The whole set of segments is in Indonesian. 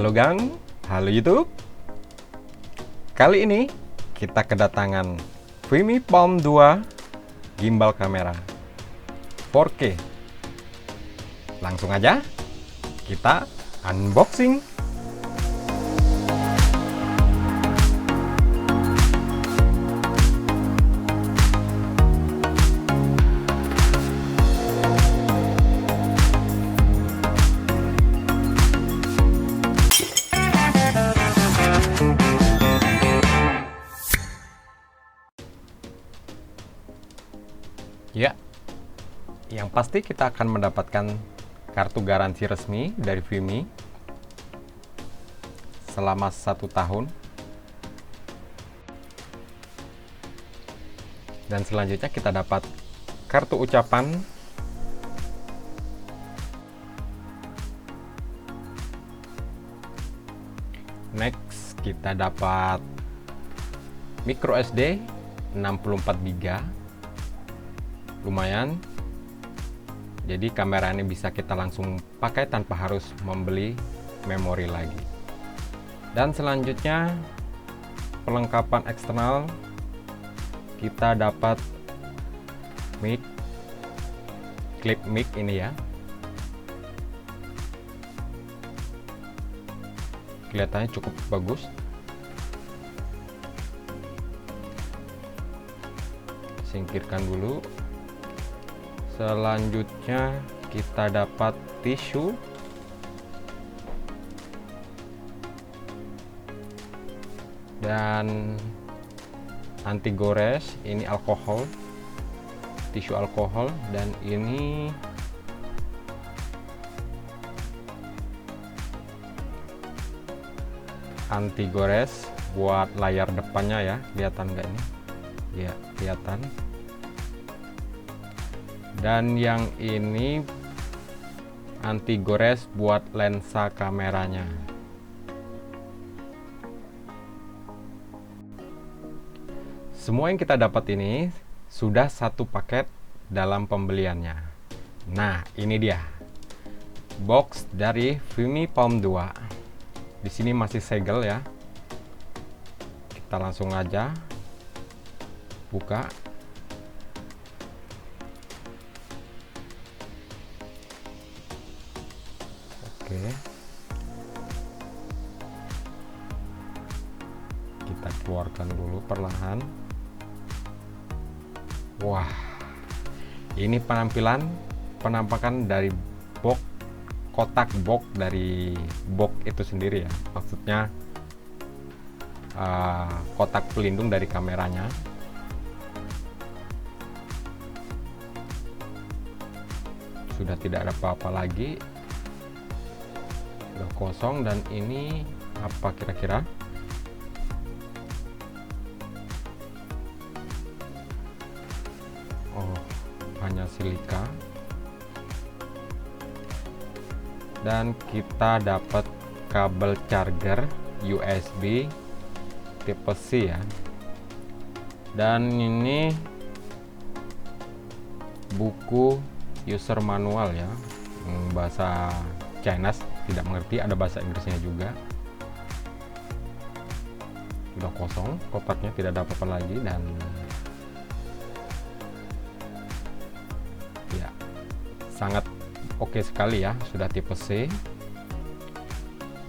Halo Gang, halo YouTube. Kali ini kita kedatangan Vimy Palm 2 gimbal kamera 4K. Langsung aja kita unboxing. Ya, yang pasti kita akan mendapatkan kartu garansi resmi dari Vimy selama 1 tahun. Dan selanjutnya kita dapat kartu ucapan. Next, kita dapat micro SD 64 GB. Lumayan, jadi kamera ini bisa kita langsung pakai tanpa harus membeli memori lagi. Dan selanjutnya perlengkapan eksternal, kita dapat mic, clip mic ini ya, kelihatannya cukup bagus. Singkirkan dulu. Selanjutnya kita dapat tisu, dan anti gores, ini alkohol, tisu alkohol, dan ini anti gores buat layar depannya ya. Kelihatan nggak ini? Ya, kelihatan. Dan yang ini anti gores buat lensa kameranya. Semua yang kita dapat ini sudah satu paket dalam pembeliannya. Nah, ini dia box dari Vimy Palm 2. Di sini masih segel ya. Kita langsung aja buka. Oke, kita keluarkan dulu perlahan. Wah, ini penampakan dari kotak box dari box itu sendiri ya, maksudnya kotak pelindung dari kameranya. Sudah tidak ada apa-apa lagi, udah kosong. Dan ini apa kira-kira? Oh, hanya silika. Dan kita dapat kabel charger USB tipe C ya. Dan ini buku user manual ya, bahasa Chinese, tidak mengerti, ada bahasa Inggrisnya juga. Sudah kosong kotaknya, tidak ada apa-apa lagi. Dan ya, sangat oke sekali ya, sudah tipe C.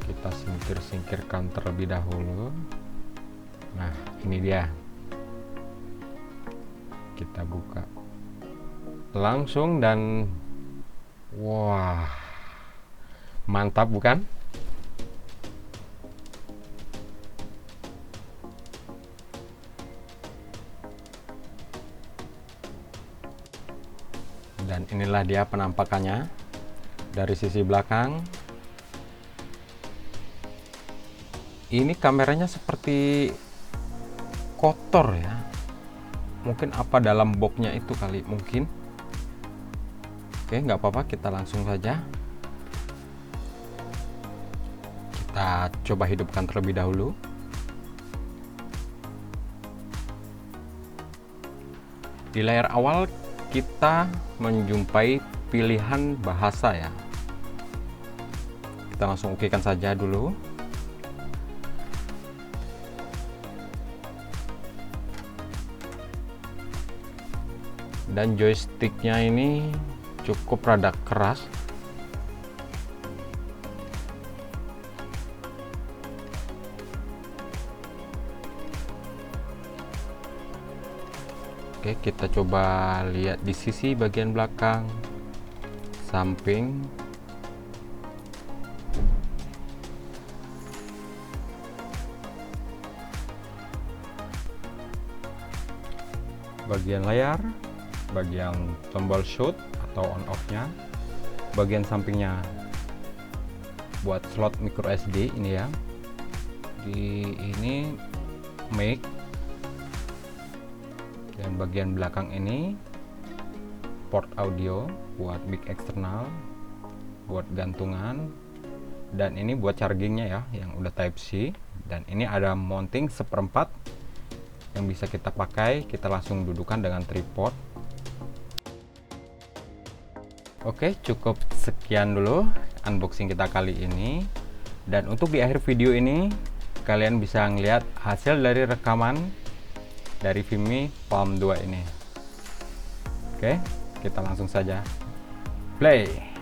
Kita singkirkan terlebih dahulu. Nah, ini dia, kita buka langsung dan wah, mantap bukan? Dan inilah dia penampakannya dari sisi belakang. Ini kameranya seperti kotor ya. Mungkin apa dalam boxnya itu kali, mungkin. Oke, nggak apa-apa, kita langsung saja. Kita coba hidupkan terlebih dahulu. Di layar awal kita menjumpai pilihan bahasa ya. Kita langsung okekan saja dulu. Dan joysticknya ini cukup rada keras. Oke, kita coba lihat di sisi bagian belakang, samping. Bagian layar, bagian tombol shoot atau on off-nya, bagian sampingnya buat slot micro SD ini ya. Di ini mic. Dan bagian belakang ini port audio buat mic eksternal, buat gantungan, dan ini buat chargingnya ya, yang udah Type C. Dan ini ada mounting 1/4 yang bisa kita pakai, kita langsung dudukan dengan tripod. Oke, cukup sekian dulu unboxing kita kali ini. Dan untuk di akhir video ini kalian bisa ngeliat hasil dari rekaman dari Vimy Palm 2 ini. Oke, kita langsung saja play.